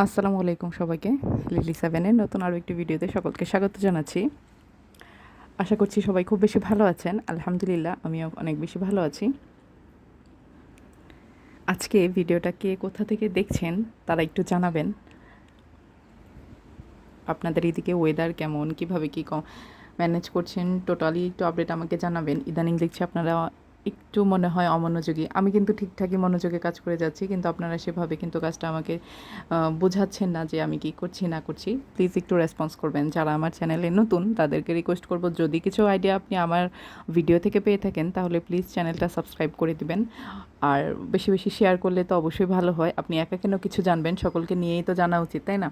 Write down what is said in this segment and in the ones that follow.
আসসালামু আলাইকুম সবাইকে। লিলি সেভেনের নতুন আরও একটি ভিডিওতে সকলকে স্বাগত জানাচ্ছি। আশা করছি সবাই খুব বেশি ভালো আছেন। আলহামদুলিল্লাহ আমিও অনেক বেশি ভালো আছি। আজকে ভিডিওটা কে কোথা থেকে দেখছেন তারা একটু জানাবেন। আপনাদের এদিকে ওয়েদার কেমন, কীভাবে কী ম্যানেজ করছেন, টোটালি একটু আপডেট আমাকে জানাবেন। ইদানিং দেখছি আপনারা একটু মনে হয় অমনোযোগী। আমি কিন্তু ঠিকঠাকই মনোযোগে কাজ করে যাচ্ছি, কিন্তু আপনারা সেভাবে কিন্তু কাজটা আমাকে বোঝাচ্ছেন না যে আমি কি করছি না করছি। প্লিজ একটু রেসপন্স করবেন। যারা আমার চ্যানেলে নতুন তাদেরকে রিকোয়েস্ট করব, যদি কিছু আইডিয়া আপনি আমার ভিডিও থেকে পেয়ে থাকেন তাহলে প্লিজ চ্যানেলটা সাবস্ক্রাইব করে দিবেন। আর বেশি বেশি শেয়ার করলে তো অবশ্যই ভালো হয়। আপনি একা কেন কিছু জানবেন, সকলকে নিয়েই তো জানা উচিত, তাই না?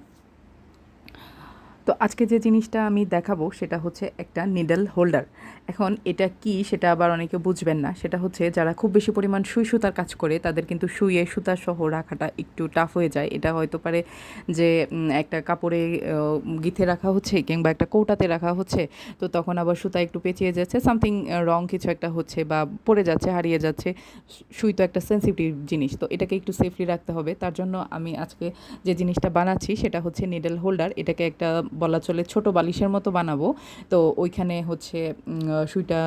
তো আজকে যে জিনিসটা আমি দেখাবো সেটা হচ্ছে একটা নিডল হোল্ডার। এখন এটা কি সেটা আবার অনেকে বুঝবেন না। সেটা হচ্ছে যারা খুব বেশি পরিমাণ সুই সুতার কাজ করে তাদের কিন্তু সুইয়ে সুতা সহ রাখাটা একটু টাফ হয়ে যায়। এটা হয়তো পারে যে একটা কাপড়ে গিথে রাখা হচ্ছে কিংবা একটা কৌটাতে রাখা হচ্ছে, তো তখন আবার সুতা একটু পেঁচিয়ে যাচ্ছে, সামথিং রং কিছু একটা হচ্ছে বা পড়ে যাচ্ছে, হারিয়ে যাচ্ছে। সুই তো একটা সেন্সিটিভ জিনিস, তো এটাকে একটু সেফলি রাখতে হবে। তার জন্য আমি আজকে যে জিনিসটা বানাচ্ছি সেটা হচ্ছে নিডল হোল্ডার। এটাকে একটা বলা চলে ছোট বালিশের মতো বানাবো। তো ওইখানে হচ্ছে সুইটা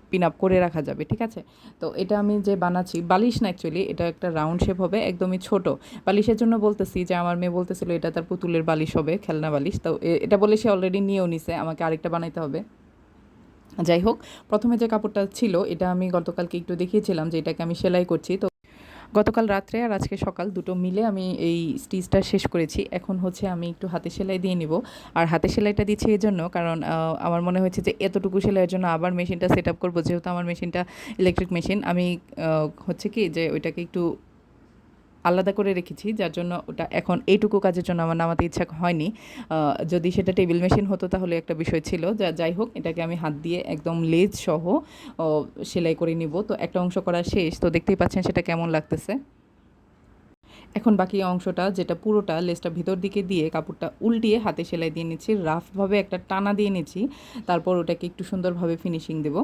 পিন আপ করে রাখা যাবে, ঠিক আছে? তো এটা আমি যে বানাচ্ছি বালিশ না, অ্যাকচুয়ালি এটা একটা রাউন্ড শেপ হবে, একদমই ছোট বালিশের জন্য বলতেছি যে আমার মেয়ে বলতেছিল এটা তার পুতুলের বালিশ হবে, খেলনা বালিশ। তো এটা বলে সে অলরেডি নিয়েও নিছে, আমাকে আরেকটা বানাইতে হবে। যাই হোক, প্রথমে যে কাপড়টা ছিল এটা আমি গতকালকে একটু দেখিয়েছিলাম যে এটাকে আমি সেলাই করছি। তো গতকাল রাত্রে আর আজকে সকাল দুটো মিলে আমি এই স্টিচটা শেষ করেছি। এখন হচ্ছে আমি একটু হাতে সেলাই দিয়ে নিব। আর হাতে সেলাইটা দিচ্ছি এই জন্য কারণ আমার মনে হয়েছে যে এতটুকু সেলাইয়ের জন্য আবার মেশিনটা সেট আপ করবো, যেহেতু আমার মেশিনটা ইলেকট্রিক মেশিন। আমি হচ্ছে কি যে ওইটাকে একটু আলাদা করে রেখেছি, যার জন্য ওটা এখন এইটুকু কাজের জন্য আমার নামাতে ইচ্ছা হয়নি। যদি সেটা টেবিল মেশিন হতো তাহলে একটা বিষয় ছিল। যাই হোক, এটাকে আমি হাত দিয়ে একদম লেজ সহ সেলাই করে নিব। তো একটা অংশ করা শেষ, তো দেখতেই পাচ্ছেন সেটা কেমন লাগতেছে। এখন বাকি অংশটা যেটা পুরোটা লেসটা ভিতর দিকে দিয়ে কাপড়টা উল্টিয়ে হাতে সেলাই দিয়ে নিচ্ছি, রাফভাবে একটা টানা দিয়ে নিচ্ছি। তারপর ওটাকে একটু সুন্দরভাবে ফিনিশিং দেব।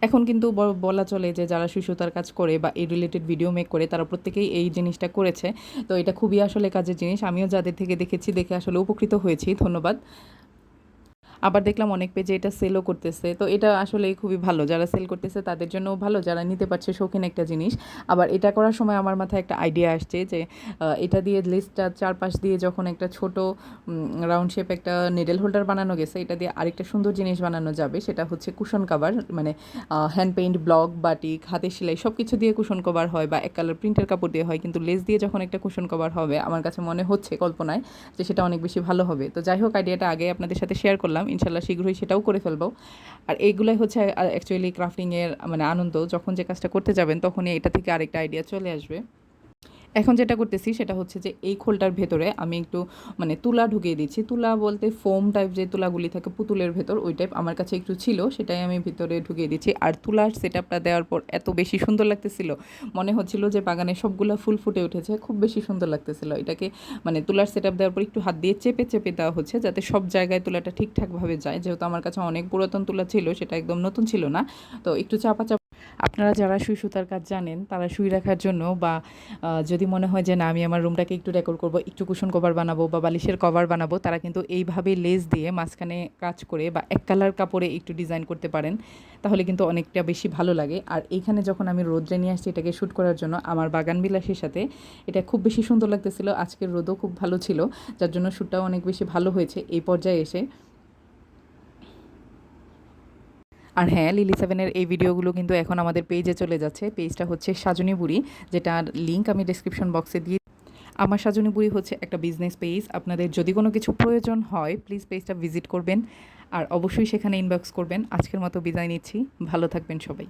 এখন কিন্তু বলা চলে যে যারা সুতার কাজ করে বা এই রিলেটেড ভিডিও মেক করে তারা প্রত্যেকেই এই জিনিসটা করেছে। তো এটা খুবই আসলে কাজের জিনিস। আমিও যাদের থেকে দেখেছি, দেখে আসলে উপকৃত হয়েছি, ধন্যবাদ। আবার দেখলাম অনেক পেজে এটা সেলও করতেছে। তো এটা আসলে খুবই ভালো, যারা সেল করতেছে তাদের জন্যও ভালো, যারা নিতে পারছে শৌখিন একটা জিনিস। আবার এটা করার সময় আমার মাথায় একটা আইডিয়া আসছে যে এটা দিয়ে লেসটা চারপাশ দিয়ে যখন একটা ছোট রাউন্ড শেপ একটা নিডল হোল্ডার বানানো গেছে, এটা দিয়ে আরেকটা সুন্দর জিনিস বানানো যাবে। সেটা হচ্ছে কুশন কাভার, মানে হ্যান্ড পেইন্ট, ব্লক, বাটিক, হাতের সেলাই সব কিছু দিয়ে কুশন কভার হয় বা এক কালার প্রিন্টের কাপড় দিয়ে হয়, কিন্তু লেস দিয়ে যখন একটা কুশন কভার হবে আমার কাছে মনে হচ্ছে কল্পনায় যে সেটা অনেক বেশি ভালো হবে। তো যাই হোক, আইডিয়াটা আগে আপনাদের সাথে শেয়ার করলাম, ইনশাল্লাহ শীঘ্রই সেটাও করে ফেলবো। আর এইগুলাই হচ্ছে অ্যাকচুয়ালি ক্রাফটিংয়ের মানে আনন্দ। যখন যে কাজটা করতে যাবেন তখনই এটা থেকে আরেকটা আইডিয়া চলে আসবে। এখন যেটা করতেছি সেটা হচ্ছে যে এই খোলটার ভেতরে আমি একটু মানে তুলা ঢুকিয়ে দিচ্ছি। তুলা বলতে ফোম টাইপ যে তুলাগুলি থাকে পুতুলের ভেতর, ওই টাইপ আমার কাছে একটু ছিল, সেটাই আমি ভিতরে ঢুকিয়ে দিচ্ছি। আর তুলার সেটআপটা দেওয়ার পর এত বেশি সুন্দর লাগতেছিল, মনে হচ্ছিল যে বাগানে সবগুলো ফুল ফুটে উঠেছে, খুব বেশি সুন্দর লাগতেছিল। এটাকে মানে তুলার সেটআপ দেওয়ার পর একটু হাত দিয়ে চেপে চেপে দেওয়া হচ্ছে যাতে সব জায়গায় তুলাটা ঠিকঠাকভাবে যায়। যেহেতু আমার কাছে অনেক পুরাতন তুলা ছিল, সেটা একদম নতুন ছিল না, তো একটু চাপা চাপা। আপনারা যারা সুই সুতার কাজ জানেন তারা সুই রাখার জন্য বা যদি মনে হয় যে না আমি আমার রুমটাকে একটু ডেকোর করব, একটু কুশন কভার বানাবো বা বালিশের কভার বানাবো, তারা কিন্তু এইভাবে লেস দিয়ে মাঝখানে কাজ করে বা এক কালার কাপড়ে একটু ডিজাইন করতে পারেন, তাহলে কিন্তু অনেকটা বেশি ভালো লাগে। আর এইখানে যখন আমি রোদ্রে নিয়ে আসছি এটাকে শ্যুট করার জন্য আমার বাগান বিলাসের সাথে, এটা খুব বেশি সুন্দর লাগতেছিল। আজকের রোদও খুব ভালো ছিল, যার জন্য শ্যুটটাও অনেক বেশি ভালো হয়েছে এই পর্যায়ে এসে। আর হ্যাঁ, লিলি সেভেনের এই ভিডিওগুলো কিন্তু এখন আমাদের পেজে চলে যাচ্ছে। পেজটা হচ্ছে সাজনী বুড়ি, যেটার লিঙ্ক আমি ডেসক্রিপশন বক্সে দিয়ে। আমার সাজনী বুড়ি হচ্ছে একটা বিজনেস পেজ। আপনাদের যদি কোনো কিছু প্রয়োজন হয় প্লিজ পেজটা ভিজিট করবেন আর অবশ্যই সেখানে ইনবক্স করবেন। আজকের মতো বিদায় নিচ্ছি, ভালো থাকবেন সবাই।